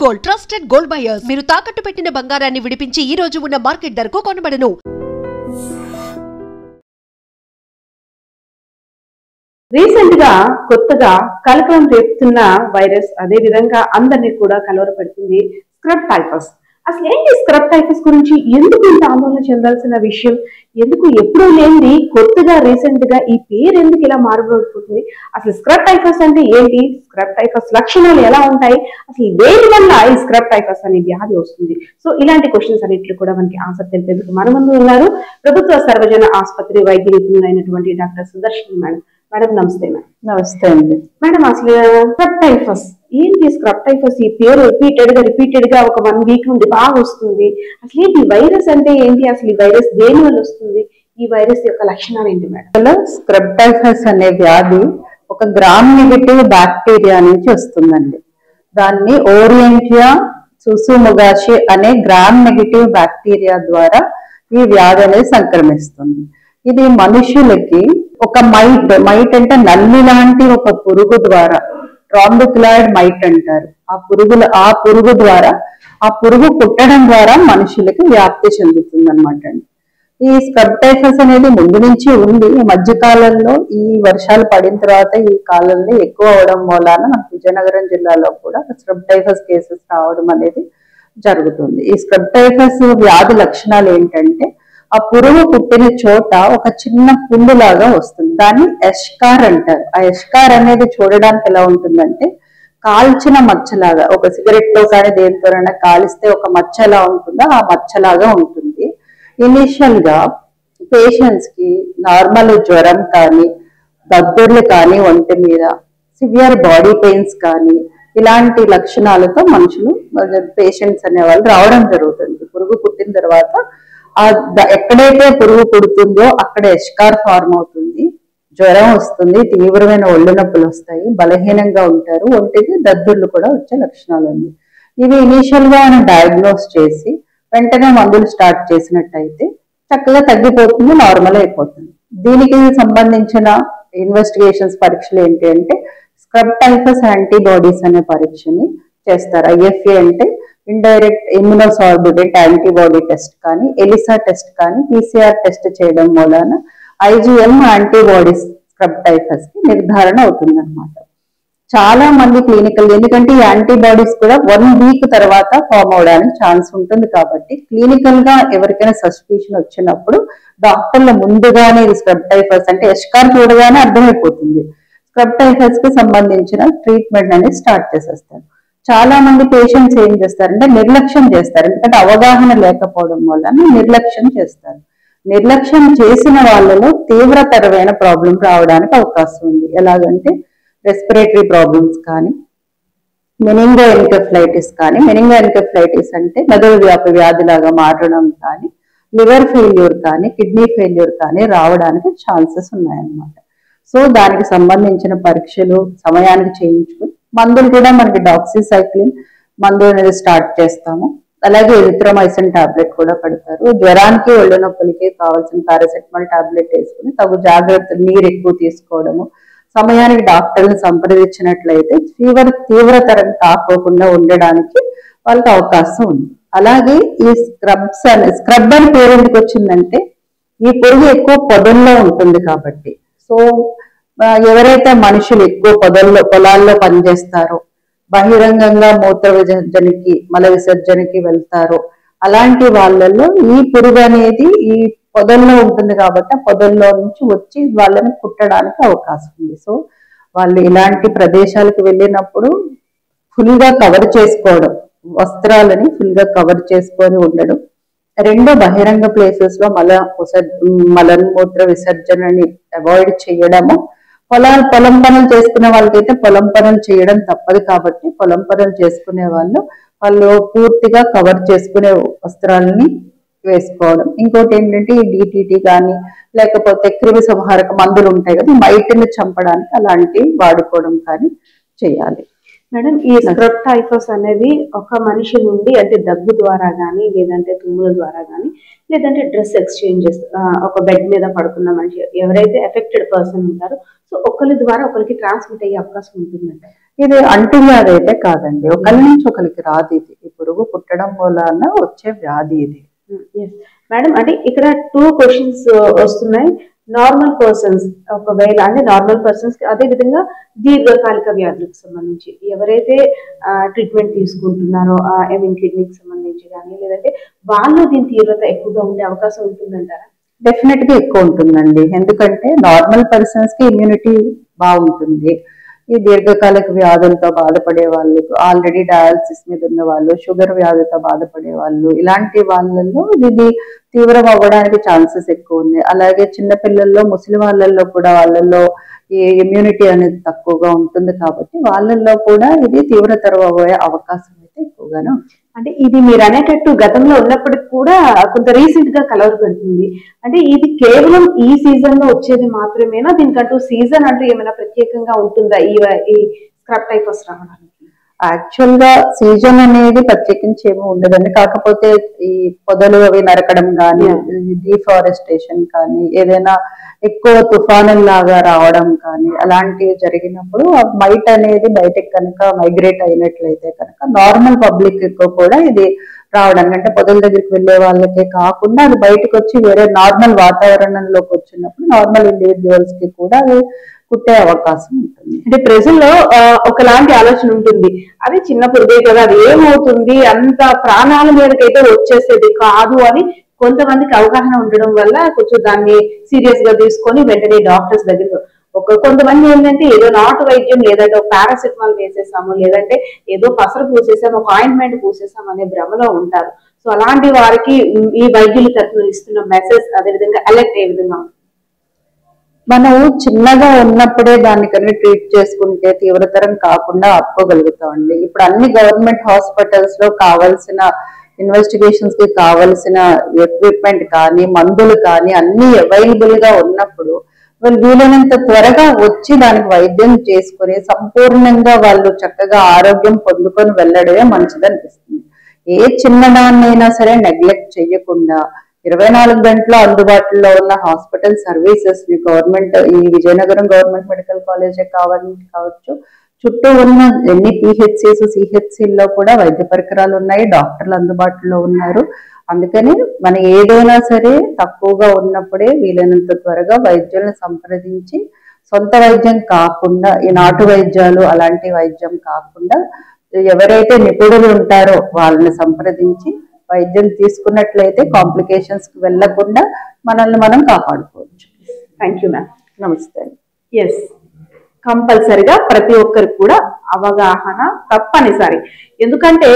Gold trusted gold buyers మీరు తాకట్టు పెట్టిన బంగారాన్ని విడిపించి ఈ రోజు ఉన్న మార్కెట్ ధరకు కొనబడను. రీసెంట్ గా కొత్తగా కలకలం రేపుతున్న వైరస్ అదే విధంగా అందరినీ కూడా కలవరపెడుతుంది స్క్రబ్ టైఫస్. అసలు ఏంటి స్క్రబ్ టైఫస్ గురించి ఎందుకు ఇంత ఆందోళన చెందాల్సిన విషయం, ఎందుకు ఎప్పుడూ లేనిది కొత్తగా రీసెంట్ గా ఈ పేరు ఎందుకు ఇలా మారిపోతుంది, అసలు స్క్రబ్ టైఫస్ అంటే ఏంటి, స్క్రబ్ టైఫస్ లక్షణాలు ఎలా ఉంటాయి, అసలు దేని వల్ల ఈ స్క్రబ్ టైఫస్ అనే వ్యాధి వస్తుంది. సో ఇలాంటి క్వశ్చన్స్ అన్నింటిలో కూడా మనకి ఆన్సర్ తెలిపేందుకు మన ముందు ఉన్నారు ప్రభుత్వ సర్వజన ఆసుపత్రి వైద్య నిపుణులైనటువంటి డాక్టర్ సుదర్శిని మేడం. మేడం నమస్తే. మేడం నమస్తే అండి. మేడం అసలు స్క్రబ్ టైఫస్ ఏంటి, స్క్రబ్ టైఫస్ ఈ పేరు రిపీటెడ్ గా ఒక 1 వీక్ నుండి బాగా వస్తుంది. అసలు ఏంటి వైరస్ అంటే ఏంటి, అసలు ఈ వైరస్ దేని వల్ల వస్తుంది, ఈ వైరస్ యొక్క లక్షణాలు ఏంటి మేడం? స్క్రబ్ టైఫస్ అనే వ్యాధి ఒక గ్రామ్ నెగటివ్ బ్యాక్టీరియా నుంచి వస్తుందండి. దాన్ని ఓరియంటియా సుసుముగాషి అనే గ్రామ్ నెగటివ్ బ్యాక్టీరియా ద్వారా ఈ వ్యాధి అనేది సంక్రమిస్తుంది. ఇది మనుషులకి ఒక మైట్ అంటే నల్లి లాంటి ఒక పురుగు ద్వారా, ట్రాంబిక్యులాయిడ్ మైట్ అంటారు, ఆ పురుగు ద్వారా, ఆ పురుగు కుట్టడం ద్వారా మనుషులకి వ్యాప్తి చెందుతుంది అనమాట అండి. ఈ స్క్రబ్ టైఫస్ అనేది ముందు నుంచి ఉంది. ఈ మధ్య కాలంలో ఈ వర్షాలు పడిన తర్వాత ఈ కాలంలో ఎక్కువ అవడం మూలాన మనకు విజయనగరం జిల్లాలో కూడా స్క్రబ్ టైఫస్ కేసెస్ రావడం అనేది జరుగుతుంది. ఈ స్క్రబ్ టైఫస్ వ్యాధి లక్షణాలు ఏంటంటే ఆ పురుగు పుట్టిన చోట ఒక చిన్న పుండులాగా వస్తుంది. దాన్ని ఎష్కార్ అంటారు. ఆ ఎష్కార్ అనేది చూడడానికి ఎలా ఉంటుందంటే కాల్చిన మచ్చలాగా, ఒక సిగరెట్ తో కానీ దేనితోనైనా కాలిస్తే ఒక మచ్చ ఎలా ఉంటుందో ఆ మచ్చలాగా ఉంటుంది. ఇనిషియల్ గా పేషెంట్స్ కి నార్మల్ జ్వరం కానీ, దగ్గుర్లు కానీ, ఒంటి మీద సివియర్ బాడీ పెయిన్స్ కానీ ఇలాంటి లక్షణాలతో మనుషులు పేషెంట్స్ అనే వాళ్ళు రావడం జరుగుతుంది. పురుగు పుట్టిన తర్వాత ఎక్కడైతే పురుగు పుడుతుందో అక్కడ ఎష్కార్ ఫార్మ్ అవుతుంది, జ్వరం వస్తుంది, తీవ్రమైన ఒళ్ళు నొప్పులు వస్తాయి, బలహీనంగా ఉంటారు, ఒంటికి దద్దుర్లు కూడా వచ్చే లక్షణాలు ఉంది. ఇవి ఇనీషియల్ గా మనం డయాగ్నోస్ చేసి వెంటనే మందులు స్టార్ట్ చేసినట్టయితే చక్కగా తగ్గిపోతుంది, నార్మల్ అయిపోతుంది. దీనికి సంబంధించిన ఇన్వెస్టిగేషన్స్ పరీక్షలు ఏంటి అంటే స్క్రబ్ టైఫస్ యాంటీబాడీస్ అనే పరీక్షని చేస్తారు. IFA అంటే ఇండైరెక్ట్ ఇమ్యునోసార్బిడెంట్ యాంటీబాడీ టెస్ట్ కానీ, ఎలిసా టెస్ట్ కానీ, PCR టెస్ట్ చేయడం మూలాన IgM యాంటీబాడీస్ స్క్రబ్ టైఫస్ కి నిర్ధారణ అవుతుంది అనమాట. చాలా మంది క్లినికల్, ఎందుకంటే ఈ యాంటీబాడీస్ కూడా 1 వీక్ తర్వాత ఫామ్ అవడానికి ఛాన్స్ ఉంటుంది కాబట్టి క్లినికల్ గా ఎవరికైనా సస్పిషన్ వచ్చినప్పుడు డాక్టర్ల ముందుగానే ఇది స్క్రబ్ టైఫస్ అంటే ఎష్కార్ చూడగానే అర్థమైపోతుంది. స్క్రబ్ టైఫస్ కి సంబంధించిన ట్రీట్మెంట్ అనేది స్టార్ట్ చేసేస్తారు. చాలా మంది పేషెంట్స్ ఏం చేస్తారంటే నిర్లక్ష్యం చేస్తారు, ఎందుకంటే అవగాహన లేకపోవడం వల్ల నిర్లక్ష్యం చేస్తారు. నిర్లక్ష్యం చేసిన వాళ్ళలో తీవ్రతరమైన ప్రాబ్లం రావడానికి అవకాశం ఉంది. ఎలాగంటే రెస్పిరేటరీ ప్రాబ్లమ్స్ కానీ, మెనింగో ఎన్కెఫలైటిస్ కానీ, మెనింగో ఎన్కెఫలైటిస్ అంటే మెదడు వ్యాధి లాగా మారడం కానీ, లివర్ ఫెయిల్యూర్ కానీ, కిడ్నీ ఫెయిల్యూర్ కానీ రావడానికి ఛాన్సెస్ ఉన్నాయన్నమాట. సో దానికి సంబంధించిన పరీక్షలు సమయానికి చేయించుకుని మందులు కూడా మనకి డాక్సిసైక్లిన్ మందు అనేది స్టార్ట్ చేస్తాము. అలాగే ఎరిథ్రోమైసిన్ టాబ్లెట్ కూడా పెడతారు. జ్వరానికి ఒళ్ళు నొప్పులకి కావాల్సిన పారాసెటమాల్ టాబ్లెట్ వేసుకుని తగు జాగ్రత్తలు, నీరు ఎక్కువ తీసుకోవడము, సమయానికి డాక్టర్ని సంప్రదించినట్లయితే ఫీవర్ తీవ్రతరం కాకోకుండా ఉండడానికి వాళ్ళకి అవకాశం ఉంది. అలాగే ఈ స్క్రబ్ అని పేరు ఎందుకు వచ్చిందంటే ఈ పురుగు ఎక్కువ పొదల్లో ఉంటుంది కాబట్టి. సో ఎవరైతే మనుషులు ఎక్కువ పొలాల్లో పనిచేస్తారో, బహిరంగంగా మూత్ర విసర్జనకి, మల విసర్జనకి వెళ్తారో అలాంటి వాళ్ళల్లో ఈ పురుగు అనేది ఈ పొదల్లో ఉంటుంది కాబట్టి ఆ పొదల్లో నుంచి వచ్చి వాళ్ళని కుట్టడానికి అవకాశం ఉంది. సో వాళ్ళు ఇలాంటి ప్రదేశాలకు వెళ్ళినప్పుడు ఫుల్ గా కవర్ చేసుకోవడం, వస్త్రాలని ఫుల్ గా కవర్ చేసుకొని ఉండడం. రెండో, బహిరంగ ప్లేసెస్ లో మలమూత్ర విసర్జనని అవాయిడ్ చేయడము. పొలం పనులు చేసుకునే వాళ్ళకైతే పొలం పనులు చేయడం తప్పదు కాబట్టి పొలం పనులు చేసుకునే వాళ్ళు పూర్తిగా కవర్ చేసుకునే వస్త్రాలని వేసుకోవడం. ఇంకోటి ఏంటంటే ఈ DTT కానీ లేకపోతే క్రిమి సంహారక మందులు ఉంటాయి కదా, మైట్ని చంపడానికి అలాంటివి వాడుకోవడం కానీ చేయాలి. మేడం ఈ స్క్రబ్ టైఫస్ అనేది ఒక మనిషి నుండి అంటే దగ్గు ద్వారా కానీ, లేదంటే తుమ్ముల ద్వారా కానీ, లేదంటే డ్రెస్ ఎక్స్చేంజెస్, ఒక బెడ్ మీద పడుకున్న మనిషి ఎవరైతే ఎఫెక్టెడ్ పర్సన్ ఉంటారో సో ఒకరి ద్వారా ఒకరికి ట్రాన్స్మిట్ అయ్యే అవకాశం ఉంటుందంట. ఇది అంటువ్యాధి అయితే కాదండి, ఒకరి నుంచి ఒకరికి రాదు. ఇది ఈ పురుగు పుట్టడం వలన వచ్చే వ్యాధి ఇది. మేడం, అంటే ఇక్కడ 2 క్వశ్చన్స్ వస్తున్నాయి. నార్మల్ పర్సన్స్, ఒకవేళ అంటే నార్మల్ పర్సన్స్ అదే విధంగా దీర్ఘకాలిక వ్యాధులకు సంబంధించి ఎవరైతే ట్రీట్మెంట్ తీసుకుంటున్నారో, ఐ మీన్ కిడ్నీకి సంబంధించి కానీ, లేదంటే వాళ్ళు దీని తీవ్రత ఎక్కువగా ఉండే అవకాశం ఉంటుందంటారా? డెఫినెట్ గా ఎక్కువ ఉంటుందండి. ఎందుకంటే నార్మల్ పర్సన్స్ కి ఇమ్యూనిటీ బాగుంటుంది. ఈ దీర్ఘకాలిక వ్యాధులతో బాధపడే వాళ్ళు, ఆల్రెడీ డయాలసిస్ మీద ఉన్న వాళ్ళు, షుగర్ వ్యాధితో బాధపడే వాళ్ళు, ఇలాంటి వాళ్ళల్లో ఇది తీవ్రం అవ్వడానికి ఛాన్సెస్ ఎక్కువ ఉన్నాయి. అలాగే చిన్నపిల్లల్లో, ముసలి వాళ్ళల్లో కూడా వాళ్ళల్లో ఈ ఇమ్యూనిటీ అనేది తక్కువగా ఉంటుంది కాబట్టి వాళ్ళల్లో కూడా ఇది తీవ్రతరం అయ్యే అవకాశం అయితే ఎక్కువగానే ఉంటుంది. అంటే ఇది మీరు అనేటట్టు గతంలో ఉన్నప్పటికి కూడా కొంత రీసెంట్ గా కలర్ పెడుతుంది. అంటే ఇది కేవలం ఈ సీజన్ లో వచ్చేది మాత్రమేనా? దీనికంటూ సీజన్ అంటూ ఏమైనా ప్రత్యేకంగా ఉంటుందా ఈ స్క్రబ్ టైఫస్ రావడానికి? యాక్చువల్ గా సీజన్ అనేది ప్రత్యేకించి ఏమీ ఉండదండి. కాకపోతే ఈ పొదలు అవి నరకడం కానీ, డిఫారెస్టేషన్ కానీ, ఏదైనా ఎక్కువ తుఫానులాగా రావడం కానీ అలాంటివి జరిగినప్పుడు మైట్ అనేది బయటకు కనుక మైగ్రేట్ అయినట్లయితే కనుక నార్మల్ పబ్లిక్ కూడా ఇది రావడానికి, అంటే పొదల దగ్గరికి వెళ్ళే వాళ్ళకే కాకుండా అది బయటకు వచ్చి వేరే నార్మల్ వాతావరణంలోకి వచ్చినప్పుడు నార్మల్ ఇండివిజువల్స్ కి కూడా అది పుట్టే అవకాశం ఉంటుంది. అంటే ప్రజల్లో ఒకలాంటి ఆలోచన ఉంటుంది, అది చిన్న పురుగే కదా, అది ఏమవుతుంది, అంత ప్రాణాల మీదకైతే వచ్చేసేది కాదు అని కొంతమందికి అవగాహన ఉండడం వల్ల కొంచెం దాన్ని సీరియస్ గా తీసుకొని వెంటనే డాక్టర్స్ దగ్గర కొంతమంది ఏంటంటే ఏదో నాటు వైద్యం, లేదంటే ఒక పారాసిటమాల్ వేసేసాము, లేదంటే ఏదో పసరు పూసేసాము, ఒక ఆయింట్మెంట్ పూసేసాము అనే భ్రమలో ఉంటారు. సో అలాంటి వారికి ఈ వైద్యుల తరఫున ఇస్తున్న మెసేజ్, అదేవిధంగా అలర్ట్ ఏ విధంగా? మనం చిన్నగా ఉన్నప్పుడే దాన్ని కనుక ట్రీట్ చేసుకుంటే తీవ్రతరం కాకుండా ఆపుకోగలుగుతామండి. ఇప్పుడు అన్ని గవర్నమెంట్ హాస్పిటల్స్ లో కావాల్సిన ఇన్వెస్టిగేషన్స్ కి కావాల్సిన ఎక్విప్మెంట్ కానీ, మందులు కానీ అన్ని అవైలబుల్ గా ఉన్నప్పుడు వాళ్ళు వీలైనంత త్వరగా వచ్చి దానికి వైద్యం చేసుకుని సంపూర్ణంగా వాళ్ళు చక్కగా ఆరోగ్యం పొందుకొని వెళ్ళడమే మంచిది అనిపిస్తుంది. ఏ చిన్నదాన్నైనా సరే నెగ్లెక్ట్ చేయకుండా 24 గంటలు అందుబాటులో ఉన్న హాస్పిటల్ సర్వీసెస్ ని గవర్నమెంట్, ఈ విజయనగరం గవర్నమెంట్ మెడికల్ కాలేజే కావచ్చు, చుట్టూ ఉన్న ఎన్ని పిహెచ్సిస్, సిహెచ్సిల్లో కూడా వైద్య పరికరాలు ఉన్నాయి, డాక్టర్లు అందుబాటులో ఉన్నారు. అందుకని మనం ఏదైనా సరే తక్కువగా ఉన్నప్పుడే వీలైనంత త్వరగా వైద్యులను సంప్రదించి సొంత వైద్యం కాకుండా, ఈ నాటు వైద్యాలు అలాంటి వైద్యం కాకుండా ఎవరైతే నిపుణులు ఉంటారో వాళ్ళని సంప్రదించి వైద్యం తీసుకున్నట్లయితే కాంప్లికేషన్స్ కి వెళ్లకుండా మనల్ని మనం కాపాడుకోవచ్చు. Thank you ma'am. నమస్తే. ఎస్, కంపల్సరిగా ప్రతి ఒక్కరికి కూడా అవగాహన తప్పనిసరి. ఎందుకంటే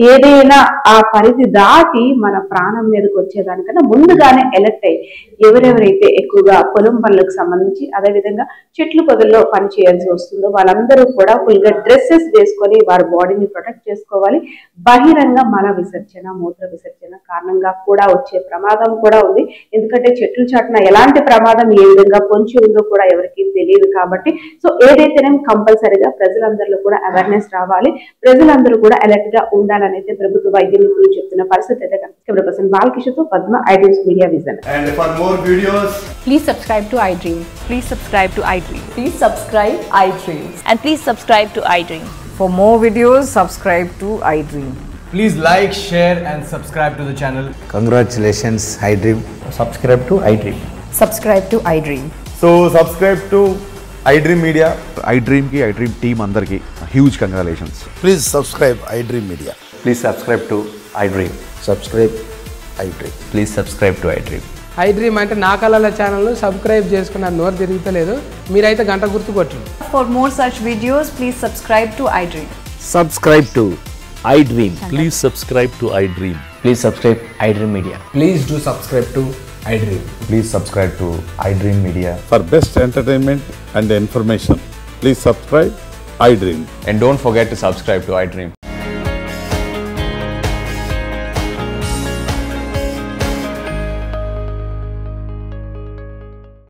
ఏదైనా ఆ పరిధి దాటి మన ప్రాణం మీదకి వచ్చేదానికన్నా ముందుగానే ఎలర్ట్ అయ్యి ఎవరెవరైతే ఎక్కువగా పొలం పనులకు సంబంధించి, అదేవిధంగా చెట్లు పొదల్లో పని చేయాల్సి వస్తుందో వాళ్ళందరూ కూడా ఫుల్ గా డ్రెస్సెస్ వేసుకొని వారి బాడీని ప్రొటెక్ట్ చేసుకోవాలి. బహిరంగ మల విసర్జన, మూత్ర విసర్జన కారణంగా కూడా వచ్చే ప్రమాదం కూడా ఉంది. ఎందుకంటే చెట్లు చాటున ఎలాంటి ప్రమాదం ఏ విధంగా పొంచి ఉందో కూడా ఎవరికి తెలియదు కాబట్టి, సో ఏదైతేనే కంపల్సరిగా ప్రజలందరిలో కూడా అవేర్నెస్ రావాలి, ప్రజలందరూ కూడా అలర్ట్ గా ఉండాలని అయితే ప్రభుత్వ వైద్య నిపుణులు చెప్తున్న పరిస్థితి అయితే కెమెరా పర్సన్ బాలకిషోర్తో Padma, iDreams Media Vision. And for more videos, please subscribe to iDream. Please subscribe to iDream. Please subscribe iDream. And please subscribe to iDream. For more videos, subscribe to iDream. please like, share and subscribe to the channel. Congratulations, iDream. Subscribe to iDream. Subscribe to iDream. So subscribe to iDream Media. iDream ki, iDream team andarki huge congratulations. Please subscribe iDream Media. Please subscribe to iDream. Subscribe iDream. Please subscribe to iDream. iDream అంటే నా కళల channel subscribe చేసుకున్న నోరు తిరుగుతలేదు, మీరైతే గంట గుర్తు కొట్టండి. For more such videos, please subscribe to iDream. Subscribe to iDream. Please subscribe to iDream. Please subscribe iDream Media. Please do subscribe to iDream. Please subscribe to iDream Media. For best entertainment and information, please subscribe iDream. And don't forget to subscribe to iDream.